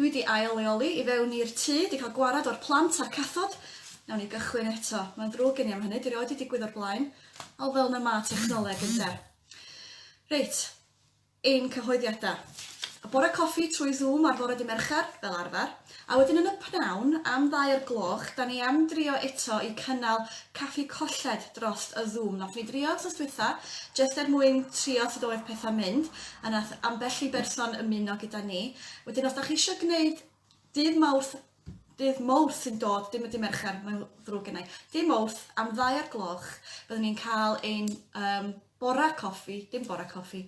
Dwi wedi ail-leoli I fewn i'r tŷ, wedi cael gwarad o'r plant a'r cathod. Nawn ni gychwyn eto. Mae'n ddrwg gen I am hynny, dwi rioed wedi digwydd o'r blaen. O fel na ma technoleg ynde. Reit, ein cyhoeddiadau. Y bore coffi trwy Zoom ar fore dy Mercher, fel arfer. A wedyn yn y pnawn, am 2:00, da ni am drio eto I cynnal caffi colled dros y Zoom. Nath ni drio sos dwytha, jyst mwyn trio sut oedd pethau mynd, a nath ambell I berson ymuno gyda ni. Wedyn os da chi eisiau gwneud dydd Mawrth sy'n dod, dim ydy Mercher, mae'n ddrwg yna. Dydd Mawrth, am 2:00, byddwn ni'n cael ein bora coffi, dim bora coffi,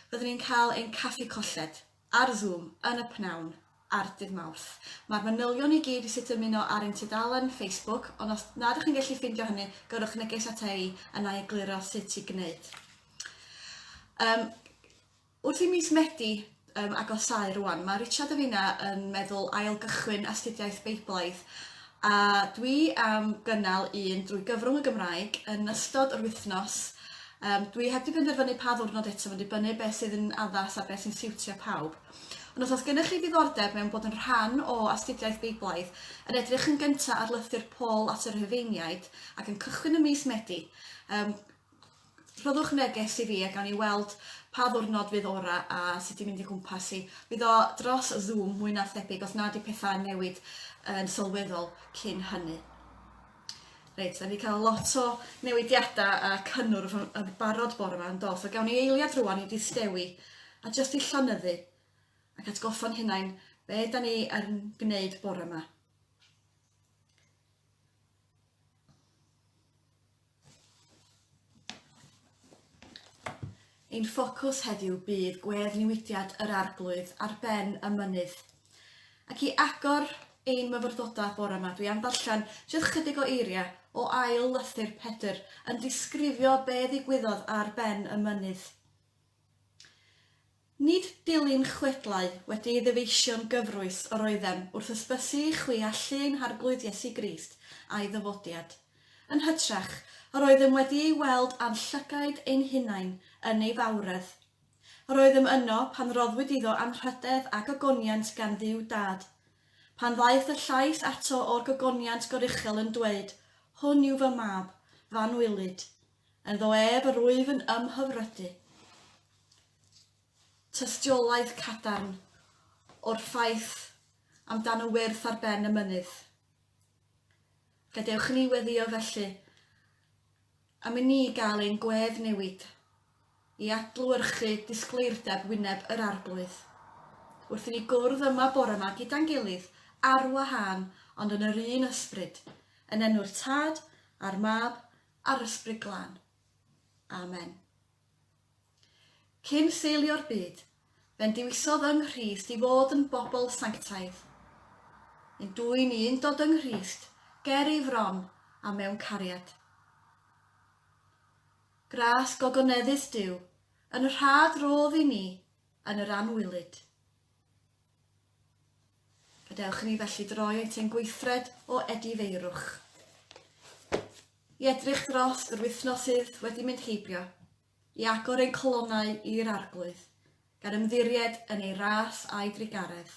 byddwn ni'n cael ein caffi colled ar Zoom yn y pnawn ar dydd Mawrth. Mae'r manylion I gyd I sut ymuno ar ein tudalen Facebook, ond os nad ydych chi'n gallu ffindio hynny, gyrwch neges ata I yna I egluro sut I gwneud. Wrth I mis Medi agosau rwan, mae Richard a finna yn meddwl ailgychwyn astudiaeth Beiblaidd, a dwi am gynnal un drwy gyfrwng y Gymraeg yn ystod yr wythnos. Dwi heb di penderfynu pa ddwrnod eto, mae'n dibynnu beth sydd yn addas a beth sy'n siwtio pawb. Ond os gennych chi ddiddordeb mewn bod yn rhan o astudiaeth Beiblaidd, yn edrych yn gyntaf ar lythyr Paul at yr Rhufeiniaid ac yn cychwyn y mis Medi, rhoddwch neges I fi a gawn ni weld pa ddwrnod fydd ora a sut I mynd I gwmpas I. Fydd o dros y Zoom mwy na thebyg os nad I pethau newid yn sylweddol cyn hynny. Reit, da ni cael lot o newidiadau a cynnwrf yn barod bore yma yn dod, so gawn ni eiliad rwan I distewi a jyst I llonyddu ac atgoffa'n hunain be da ni yn gwneud bore yma. Ein ffocws heddiw bydd gweddnewidiad yr arglwydd ar ben y mynydd. Ac I agor ein myfyrdodau bore yma, dwi am ddarllen jyst chydig o eiriau o ail lythyr Pedr yn disgrifio be ddigwyddodd ar ben y mynydd. Nid dilyn chwedlau wedi ei ddyfeisio'n gyfrwys yr oeddem wrth ysbysu chwi allu'n harglwydd Iesu Grist a'i ddyfodiad. Yn hytrach, yr oeddem wedi ei weld a'n llygaid ein hunain yn ei fawredd. Yr oeddem yno pan roddwyd iddo anrhydedd a gogoniant gan Dduw Dad. Pan ddaeth y llais ato o'r gogoniant goruchel yn dweud, hwn yw fy mab, fan wylid, yn ddo ef yr wyf yn ymhyfrydu. Tystiolaeth cadarn o'r ffaith amdano wyrth ar ben y mynydd. Gadewch ni weddio felly, am I ni gael ein gwedd newid, I adlewyrchu disgleirdeb wyneb yr arglwydd. Wrth I ni gwrdd yma bore yma gyda'n gilydd, ar wahân, ond yn yr un ysbryd, yn enw'r Tad, a'r Mab, a'r Ysbryd Glân. Amen. Cyn seilio'r byd, fe'n diwisodd yng Nghrist I fod yn bobl sanctaidd. Ein dwy ni'n dod yng Nghrist, ger ei fron a mewn cariad. Gras gogoneddus Duw, yn rhad rodd I ni yn yr anwylid. Gadewch ni felly droi at ein gweithred o edifeirwch. I edrych dros yr wythnosydd wedi mynd heibio, I agor ein colonnau i'r arglwydd, gan ymddiried yn ei ras a'i drigaredd.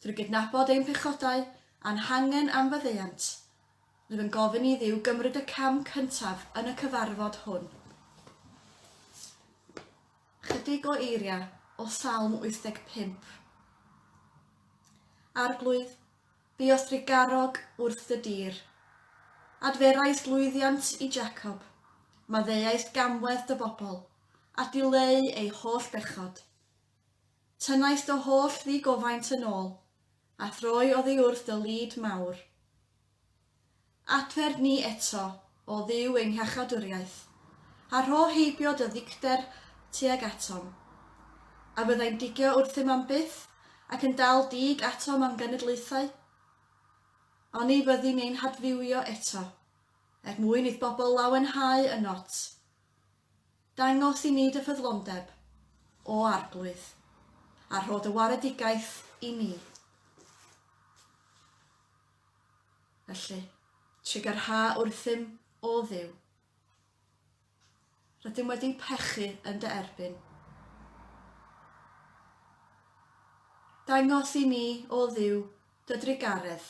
Drwy gydnabod ein pechodau a'n hangen am faddeuant, rwyf yn gofyn I Dduw gymryd y cam cyntaf yn y cyfarfod hwn. Chydig o eiriau o Salm 85. Arglwydd, buos drigarog wrth y dir. Adferais lwyddiant I Jacob, maddeuais gamwedd dy bobl, a dileu ei holl bechod. Tynnais dy holl ddigofaint yn ôl, a throi oddi wrth dy lyd mawr. Adfer ni eto, o Dduw ein hiachadwriaeth, a rho heibio dy ddigder tuag atom. A byddai'n digio wrthym am byth, ac yn dal dig atom am genedlaethau. Ond ni byddwn ein hadfywio eto, mwyn i'r bobl lawenhau y not. Dangos I ni dy ffyddlondeb, o arglwydd, a rho dy waredigaeth I ni. Felly, trigarha wrthym o Dduw. Rydym wedi'n pechu yn dy erbyn. Dangos i ni, o Dduw, dy drigaredd.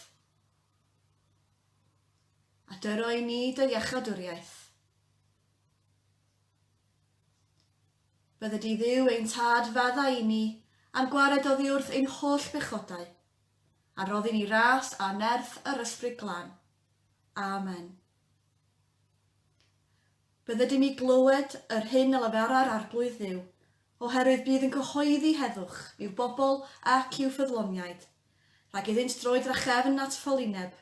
A dyro i ni dy iachadwriaeth. Bydde di Dduw ein tad fadda i ni, a'n gwared oddi wrth ein holl bechodau, a roddi ni ras a nerth yr ysbryd glân. Amen. Bydde di mi glywed yr hyn a leferar arglwydd Dduw, oherwydd bydd yn cyhoeddi heddwch i'w bobl ac i'w ffyddloniaid, rhag iddynt droed drachefn at ffolineb.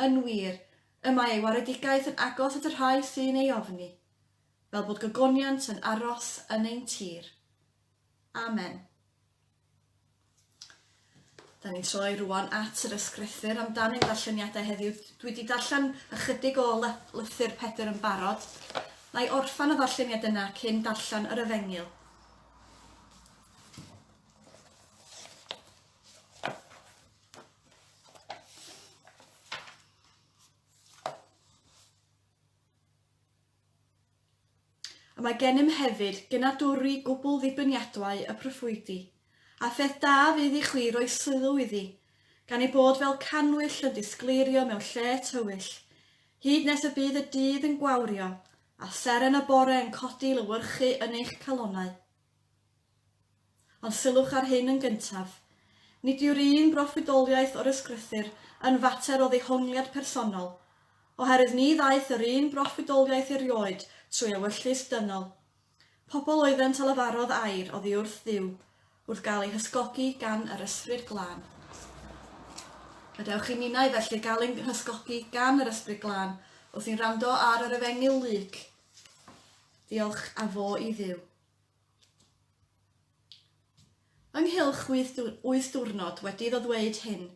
Yn wir, y mae ei waredigaeth yn agos at y rhai sy'n ei ofni, fel bod gogoniant yn aros yn ein tir. Amen. Da ni'n troi rwan at yr ysgrythyr amdan ein darlleniadau heddiw. Dwi wedi darllen ychydig o lythyr Pedr yn barod. Na i orffan y ddarlleniad yna cyn darllen yr Efengil. A mae gennym hefyd gynadwri gwbl ddibyniadau y proffwydi, a pheth da fydd i chwi roi sylw iddi, gan ei bod fel canwyll yn disgleirio mewn lle tywyll, hyd nes y bydd y dydd yn gwawrio, a seren y bore yn codi lywyrchu yn eich calonau. Ond sylwch ar hyn yn gyntaf, nid yw'r un broffwydoliaeth o'r ysgrythyr yn fater o ddehongliad personol, oherwydd ni ddaeth yr un broffwydoliaeth erioed trwy ewyllus dynol. Pobl oeddent a lefarodd air oddi wrth Dduw, wrth gael ei hysgogi gan yr ysbryd glân. Gadewch i ninnau felly gael ein hysgogi gan yr ysbryd glân, wrth i'n rando ar yr Efengil Lug. Diolch a fo i Dduw. Ynghylch 8 diwrnod wedi iddo ddweud hyn,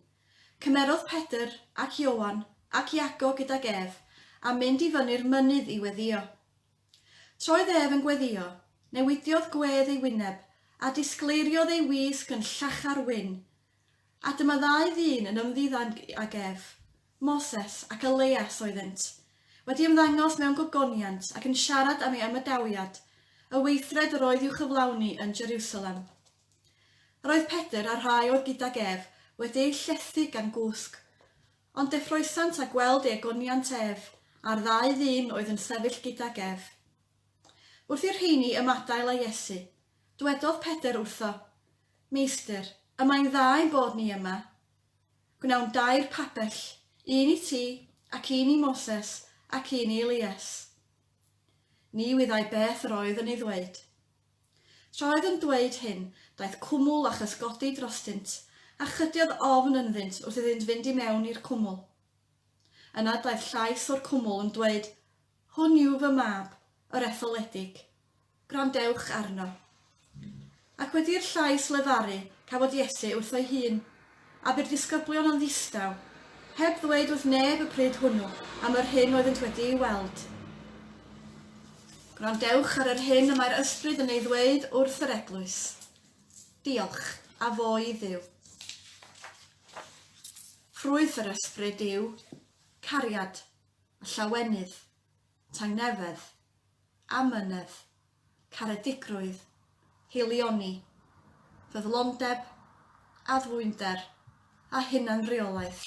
cymerodd Pedr ac Ioan ac Iago gydag Ef a mynd i fyny'r mynydd i weddio. Troedd Ef yn gweddio, newidiodd gwedd ei wyneb a disgleiriodd ei wisg yn llachar wyn. A dyma 2 ddyn yn ymddiddan ag Ef, Moses ac Elias oeddent, wedi ymddangos mewn gogoniant ac yn siarad am ei ymadawiad, y weithred yr oedd i'w chyflawni yn Jerusalem. Roedd Pedr a rhai oedd gydag Ef wedi ei llethu gan gwsg, ond deffroesant a gweld ei agoniant Ef a'r 2 ddyn oedd yn sefyll gydag Ef. Wrth i'r rheini ymadael â Iesu, dywedodd Pedr wrtho, Meistr, y mae'n dda ein bod ni yma. Gwnawn 2 papell, un i ti, ac un i Moses, ac un i Elias. Ni wyddai beth yr oedd yn ei ddweud. Tra oedd yn dweud hyn, daeth cwmwl a chysgodi drostynt, a chydiodd ofn ynddynt wrth iddynt fynd i mewn i'r cwmwl. Yna daeth llais o'r cwmwl yn dweud, hwn yw fy mab, yr etholedig, grandewch arno. Ac wedi'r llais lefaru, cafod Iesu wrth o'i hun, a bydd disgyblion yn ddistaw, heb ddweud wrth neb y pryd hwnnw am yr hyn oeddent wedi ei weld. Grandewch ar yr hyn y mae'r ysbryd yn ei ddweud wrth yr eglwys. Diolch a fo i Dduw. Ffrwyth yr ysbryd yw cariad, a llawenydd, tangnefedd, amynedd, caredigrwydd, hilioni, fyddlondeb, addfwynder a hunanreolaeth.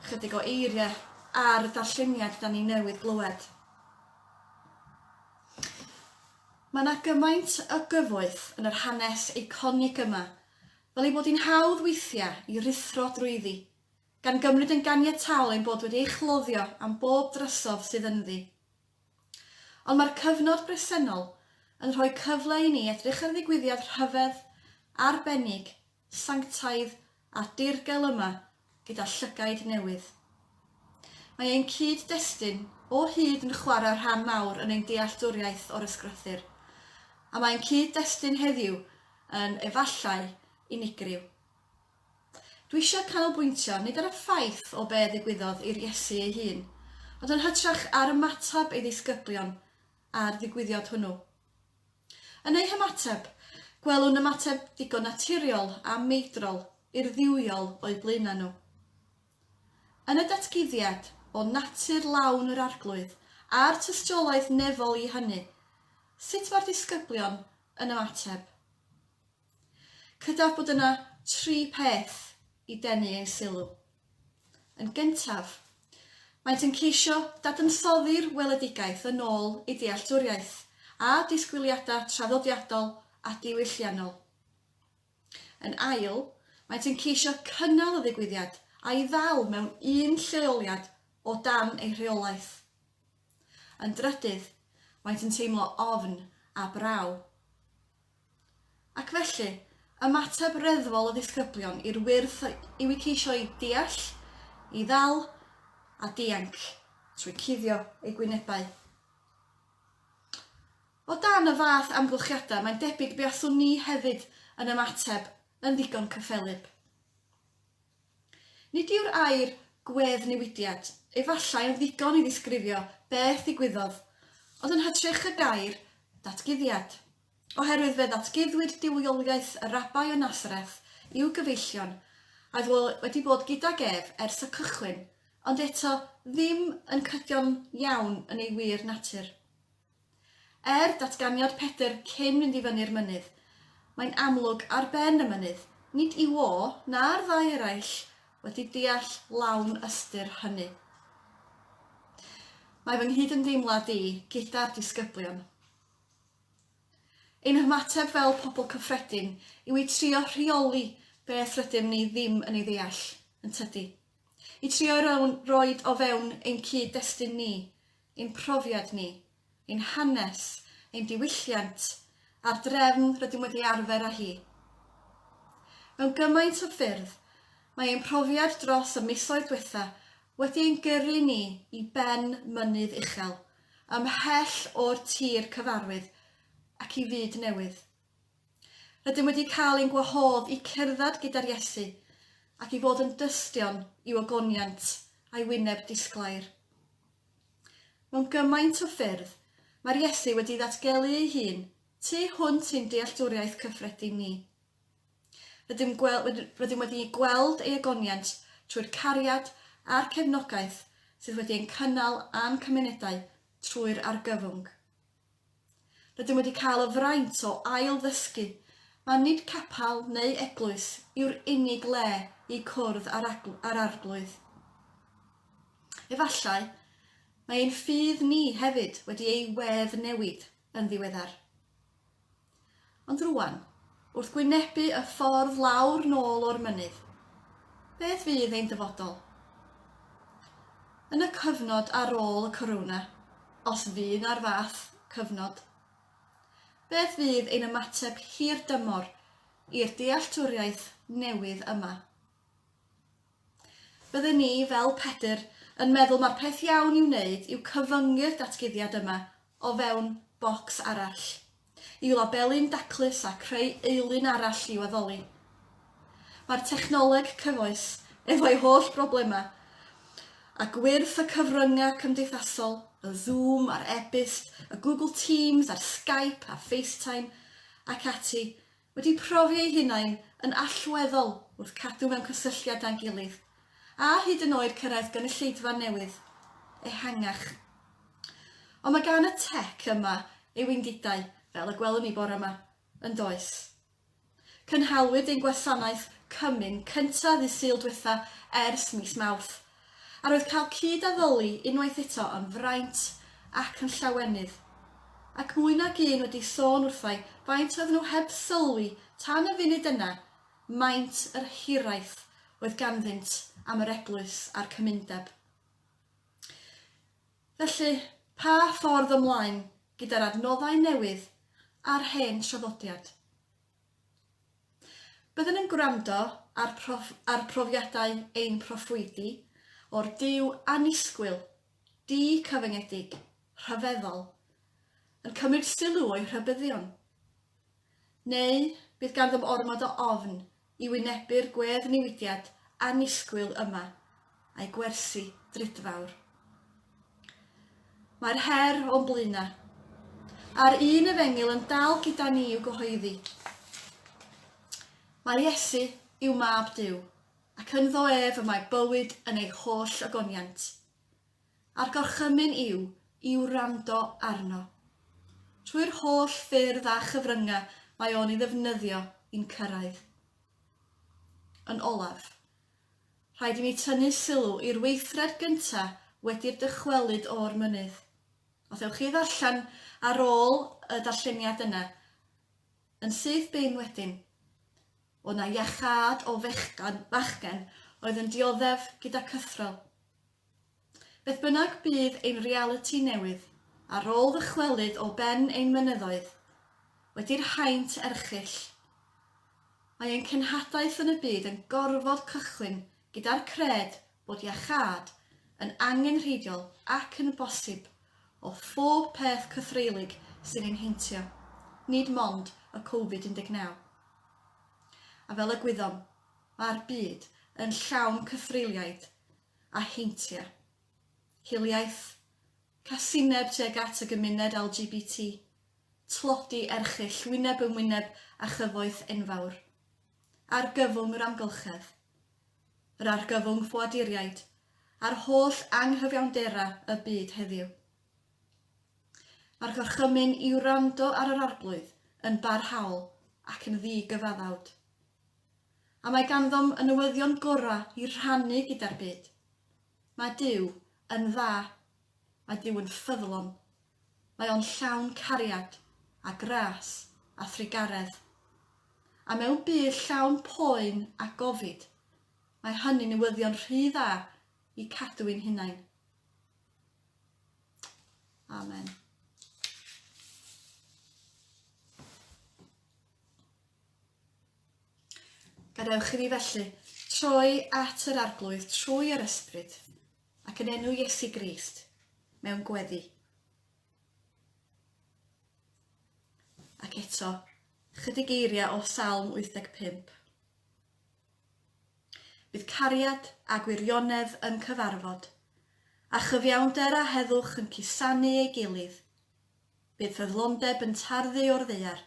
Chydig o eiriau ar y darlleniad da ni newydd glywed. Mae yna gymaint o gyfoeth yn yr hanes eiconig yma, fel ei bod hi'n hawdd weithiau i rithro drwyddi, gan gymryd yn ganiataol ein bod wedi ei chloddio am bob drysodd sydd ynddi. Ond mae'r cyfnod bresennol yn rhoi cyfle i ni edrych ar ddigwyddiad rhyfedd, arbennig, sanctaidd a dirgel yma gyda llygaid newydd. Mae ein cyd-destun o hyd yn chwarae rhan mawr yn ein dealltwriaeth o'r ysgrythyr, a mae'n cyd-destun heddiw yn efallai unigryw. Dwi eisiau canolbwyntio nid ar y ffaith o be ddigwyddodd i'r Iesu ei hun, ond yn hytrach ar ymatab ei ddisgyblion a'r ddigwyddiad hwnnw. Yn ei hymateb, gwelwn ymateb digon naturiol a meidrol i'r ddiwiol o'i blaenau nhw. Yn y datguddiad o natur lawn yr arglwydd a'r tystiolaeth nefol i hynny, Sut mae'r disgyblion yn ymateb? Credaf bod yna 3 peth i denu ein sylw. Yn gyntaf, maent yn ceisio dadansoddi'r weledigaeth yn ôl i dealltwriaeth a disgwyliadau traddodiadol a diwylliannol. Yn ail, maent yn ceisio cynnal y ddigwyddiad a'i ddal mewn un lleoliad o dan ei rheolaeth. Yn drydydd, maent yn teimlo ofn a braw. Ac felly, ymateb reddfol y ddisgyblion i'r wyrth yw i ceisio i deall, i ddal a dianc trwy cuddio ei gwynebau. O dan y fath amgylchiadau, mae'n debyg buaswn ni hefyd yn ymateb yn ddigon cyffelib. Nid yw'r air gweddnewidiad efallai yn ddigon i ddisgrifio beth ddigwyddodd, ond yn hytrach y gair datguddiad, oherwydd fe ddatguddwyd diwyoliaeth y Rabbi o Nasareth i'w gyfeillion a wedi bod gydag ef ers y cychwyn, ond eto ddim yn cydio'n iawn yn ei wir natur. Datganiad Pedr cyn mynd i fyny'r mynydd, mae'n amlwg ar ben y mynydd, nid i o na'r ddau eraill wedi deall lawn ystyr hynny. Mae fy nghyd yn deimlad i gyda'r disgyblion. Ein hymateb fel pobl cyffredin yw i trio rheoli beth rydym ni ddim yn ei ddeall, yn tydi. I trio roed o fewn ein cyd-destun ni, ein profiad ni, ein hanes, ein diwylliant, a'r drefn rydym wedi arfer â hi. Mewn gymaint o ffyrdd, mae ein profiad dros y misoedd diwetha wedi ein gyrru ni i ben mynydd uchel, ymhell o'r tir cyfarwydd ac i fyd newydd. Rydym wedi cael ein gwahodd i cerdded gyda'r Iesu ac i fod yn dystion i'w ogoniant a'i wyneb disglair. Mewn gymaint o ffyrdd, mae'r Iesu wedi ddatgelu ei hun tu hwnt ein dealltwriaeth cyffredin ni. Rydym wedi gweld ei ogoniant trwy'r cariad a'r cefnogaeth sydd wedi ein cynnal a'n cymunedau trwy'r argyfwng. Rydym wedi cael y fraint o ail ddysgu, mae nid capal neu eglwys yw'r unig le i cwrdd ar arglwydd. Efallai, mae ein ffydd ni hefyd wedi ei wedd newid yn ddiweddar. Ond rwan, wrth gwynebu y ffordd lawr nôl o'r mynydd, beth fydd ein dyfodol? Yn y cyfnod ar ôl y corona, os fydd na'r fath cyfnod, beth fydd ein ymateb hir dymor i'r dealltwriaeth newydd yma? Byddwn ni fel Pedr yn meddwl mae'r peth iawn i'w wneud yw cyfyngu'r datguddiad yma o fewn bocs arall, i'w labelu'n daclus a creu eilyn arall i'w addoli. Mae'r technoleg cyfoes efo'i holl broblemau, a gwyrth y cyfryngau cymdeithasol, y Zoom a'r e-byst, y Google Teams a'r Skype a FaceTime ac ati wedi profi eu hunain yn allweddol wrth cadw mewn cysylltiad â'n gilydd, a hyd yn oed cyrraedd gynulleidfa newydd, ehangach. Ond mae gan y tech yma ei wendidau, fel y gwelwn ni bore yma, yn does. Cynhalwyd ein gwasanaeth cymyn cyntaf ddydd Sul diwetha ers mis Mawrth, a roedd cael cyd-addoli unwaith eto yn fraint ac yn llawenydd. Ac mwy nag un wedi sôn wrthai faint oedd nhw heb sylwi tan y funud yna maint yr hiraeth oedd ganddynt am yr eglwys a'r cymundeb. Felly, pa ffordd ymlaen gyda'r adnoddau newydd a'r hen traddodiad? Byddwn yn gwrando ar profiadau ein proffwydi o'r Duw anisgwyl, di-cyfyngedig, rhyfeddol, yn cymryd sylw o'i rhybyddion. Neu bydd ganddo ormod o ofn i wynebu'r gweddnewidiad anisgwyl yma a'i gwersi drudfawr. Mae'r her o'n blaena, a'r un efengil yn dal gyda ni i'w gyhoeddi. Mae'r Iesu yw mab Duw, ac ynddo ef y mae bywyd yn ei holl ogoniant. A'r gorchymyn i'w wrando arno. trwy'r holl ffyrdd a chyfryngau mae o'n ei ddefnyddio i'n cyrraedd. Yn olaf, rhaid i mi tynnu sylw i'r weithred gyntaf wedi'r dychwelyd o'r mynydd. Os ewch chi ddarllen ar ôl y darlleniad yna, yn syth bein wedyn, o na iachad o fachgen oedd yn dioddef gyda cythrol. Beth bynnag bydd ein reality newydd, ar ôl ddychwelyd o ben ein mynyddoedd, wedi'r haint erchyll. Mae ein cenhadaeth yn y byd yn gorfod cychwyn gyda'r cred bod iachad yn angenrheidiol ac yn bosib o phob peth cythreilig sy'n ein heintio, nid mond y Covid-19. A fel y gwyddom, mae'r byd yn llawn cythreiliaid a heintia. Hiliaeth, casineb tuag at y gymuned LGBT, tlodi erchyll wyneb yn wyneb a chyfoeth enfawr, argyfwng yr amgylchedd, yr argyfwng ffoaduriaid, a'r holl anghyfiawndera y byd heddiw. Mae'r gorchymyn i wrando ar yr arglwydd yn barhaol ac yn ddigyfaddawd. A mae ganddo'n y newyddion gorau i rhannu gyda'r byd. Mae Duw yn dda, mae Duw yn ffyddlon, mae o'n llawn cariad a gras a thrigaredd. A mewn byd llawn poen a gofid, mae hynny'n newyddion rhy dda i cadw ein hunain. Amen. Gadewch i ni felly troi at yr arglwydd trwy yr ysbryd ac yn enw Iesu Grist mewn gweddi. Ac eto, chydig eiriau o Salm 85. Bydd cariad a gwirionedd yn cyfarfod, a chyfiawnder a heddwch yn cusanu ei gilydd. Bydd ffyddlondeb yn tarddu o'r ddaear,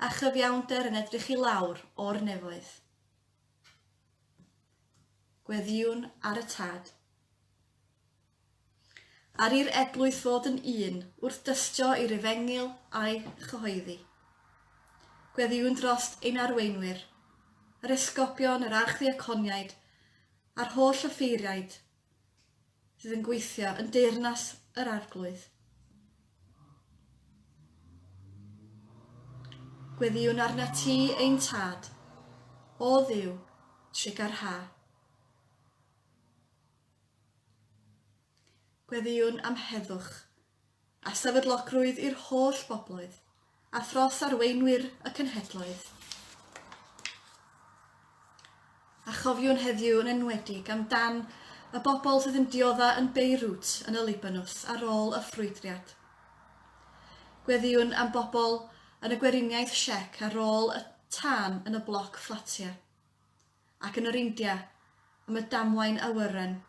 a chyfiawnder yn edrych i lawr o'r nefoedd. Gweddiwn ar y tad. Ar i'r eglwys fod yn un wrth dystio i'r efengil a'i chyhoeddi. Gweddiwn drost ein arweinwyr, yr esgopion, yr archdiaconiaid, a'r holl offeiriaid sydd yn gweithio yn deyrnas yr arglwydd. Gweddiwn arna ti ein tad, o Dduw, trigar ha. Gweddiwn am heddwch, a sefydlogrwydd i'r holl bobloedd, a thros arweinwyr y cenhedloedd. A chofiwn heddiw yn enwedig amdan y bobl sydd yn diodda yn Beirut yn y Libanws ar ôl y ffrwydriad. Gweddiwn am bobl yn y Gweriniaeth Siec ar ôl y tân yn y bloc fflatia, ac yn yr India am y damwain awyren.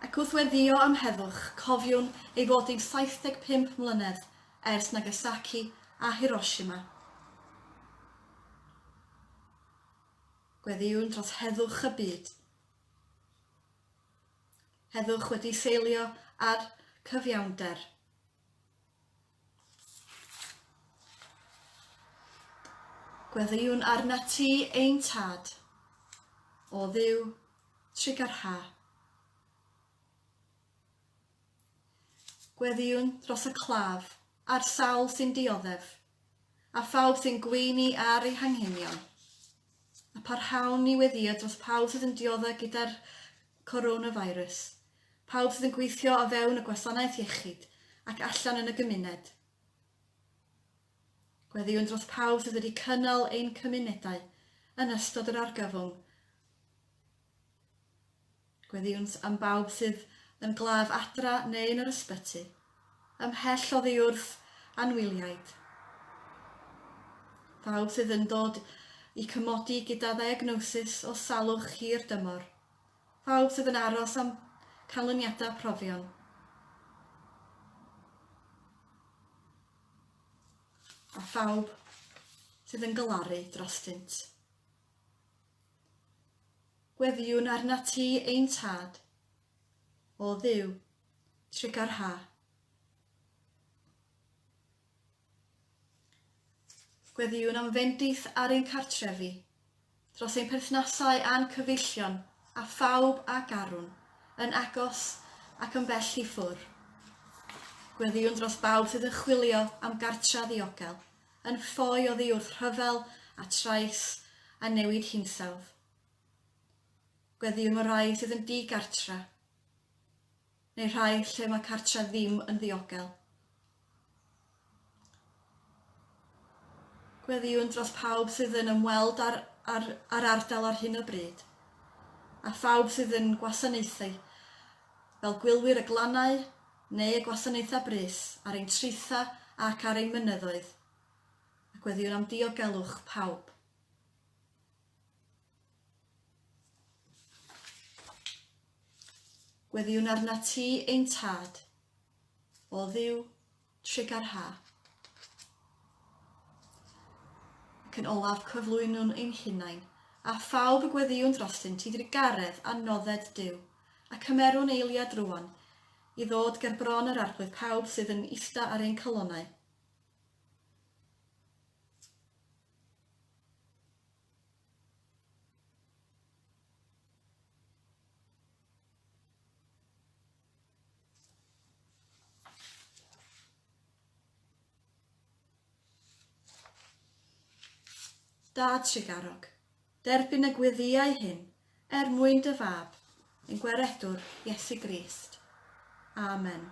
Ac wrth weddio am heddwch, cofiwn ei fod ein 75 mlynedd ers Nagasaki a Hiroshima. Gweddiwn dros heddwch y byd. Heddwch wedi seilio ar cyfiawnder. Gweddiwn arna ti ein tad, o Dduw, trigar ha. Gweddiwn dros y claf, a'r sawl sy'n dioddef, a phawb sy'n gweini ar ei hanghenion, a parhawn i weddio dros pawb sydd yn dioddef gyda'r coronavirus, pawb sydd yn gweithio o fewn y Gwasanaeth Iechyd ac allan yn y gymuned. Gweddiwn dros pawb sydd wedi cynnal ein cymunedau yn ystod yr argyfwng. Gweddiwn am bawb sydd yn glaf adra neu yn yr ysbyty, ymhell oddi wrth anwyliaid. Pawb sydd yn dod i cymodi gyda ddiagnosis o salwch hir dymor. Pawb sydd yn aros am canlyniadau profion. A phawb sydd yn galaru drostynt. Gweddiwn arna ti ein tad, o Dduw, trigar ha. Gweddiwn am fendith ar ein cartrefi, dros ein perthnasau a'n cyfeillion, a phawb a garwn, yn agos ac yn bell i ffwr. Gweddiwn dros bawb sydd yn chwilio am gartra ddiogel, yn ffoi o ddiwrth rhyfel a trais a newid hinsawdd. Gweddiwn o rai sydd yn di-gartra, neu rhai lle mae cartra ddim yn ddiogel. Gweddiwn dros pawb sydd yn ymweld ar ardal ar hyn o bryd, a phawb sydd yn gwasanaethu, fel gwylwyr y glannau neu y gwasanaethau brys ar ein tritha ac ar ein mynyddoedd, a gweddiwn am diogelwch pawb. Gweddiwn arna ti ein tad, o ddiw trig ar ha. Ac yn olaf cyflwynwn ein hunain, a phawb y gweddiwn drostyn ti garedd a nodded Duw, a cymerwn eiliad rwan, i ddod ger bron yr arglwydd pawb sydd yn ista ar ein colonnau. Dad Tregarog, derbyn y gweddiau hyn, mwyn dy fab, ein gweredwr Iesu Grist. Amen.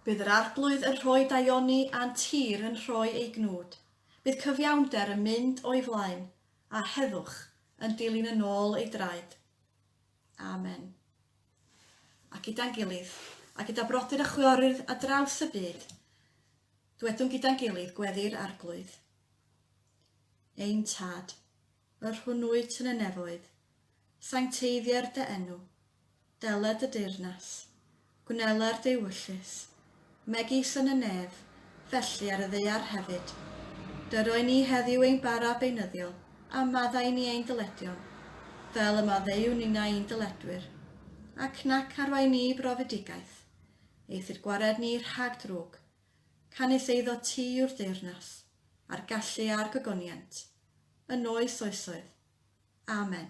Bydd yr arglwydd yn rhoi daioni a'n tir yn rhoi ei gnwd. Bydd cyfiawnder yn mynd o'i flaen, a heddwch yn dilyn yn ôl ei draed. Amen. A gyda'n gilydd, a gyda brodyr a chwiorydd a draws y byd, dwedwn gyda'n gilydd gweddi'r arglwydd. Ein tad, yr hwnnwyd yn y nefoedd, sancteiddier dy enw, deled y deyrnas, gwneler dy wyllus, megis yn y nef, felly ar y ddeiar hefyd. Dyroi ni heddiw ein bara beunyddiol, a maddau ni ein dyledion, fel y maddeu ni'n ein dyledwyr, ac nac arwai ni brofedigaeth, eith i'r gwared ni rhag drwg, canis eiddo ti yw'r deyrnas, a'r gallu a'r gogoniant, yn oes oesoedd. Amen.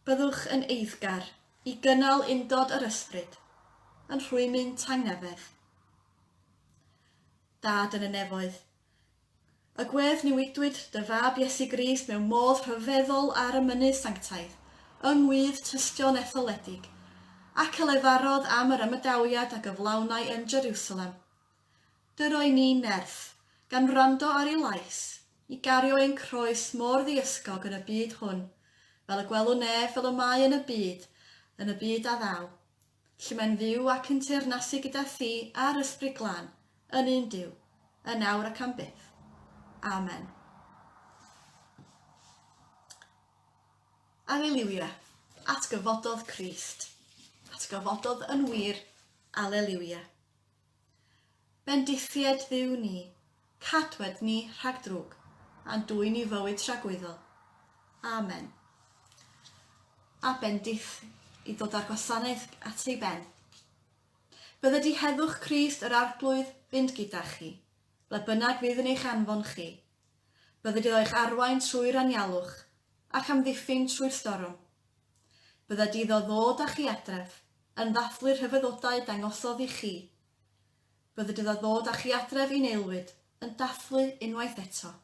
Byddwch yn eiddgar i gynnal undod yr ysbryd, yn rhwymyn tangnefedd. Dad yn y nefoedd, y gwedd niwydwyd dy fab Iesu Grist mewn modd rhyfeddol ar y mynydd sanctaidd, yng ngwydd tystion etholedig, ac y lefarodd am yr ymadawiad a gyflawnau yn Jerusalem. Dyroi ni nerth, gan wrando ar ei lais, i gario ein croes mor ddiysgog yn y byd hwn, fel y gwelwn ef fel y mae yn y byd a ddaw, lle mae'n fyw ac yn teyrnasu gyda thi a'r ysbryd glân, yn un Duw, yn nawr ac am byth. Amen. Alleluia, atgyfododd Crist, atgyfododd yn wir, alleluia. Bendithied Dduw ni, cadwed ni rhag drwg, a'n dwyn ni fywyd tragwyddol. Amen. A bendith i ddod â'r gwasanaeth at ei ben. Bydde di heddwch Crist yr arglwydd fynd gyda chi, ble bynnag fydd yn eich anfon chi. Bydde di ddod arwain trwy'r anialwch, ac amddiffyn trwy'r storm. Bydde di ddod â chi adref, yn ddathlu'r rhyfeddodau dangosodd i chi. Bydde di ddod â chi adref i neilwyd, yn dathlu unwaith eto,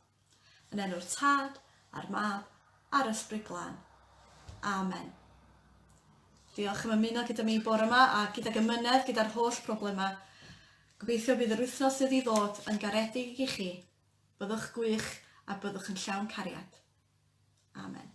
yn enw'r Tad, a'r Mab, a'r Ysbryd Glân. Amen. Diolch am ymuno gyda mi bore yma a gyda gymynedd gyda'r holl problemau. Gobeithio bydd yr wythnos sydd i ddod yn garedig i chi. Byddwch gwych a byddwch yn llawn cariad. Amen.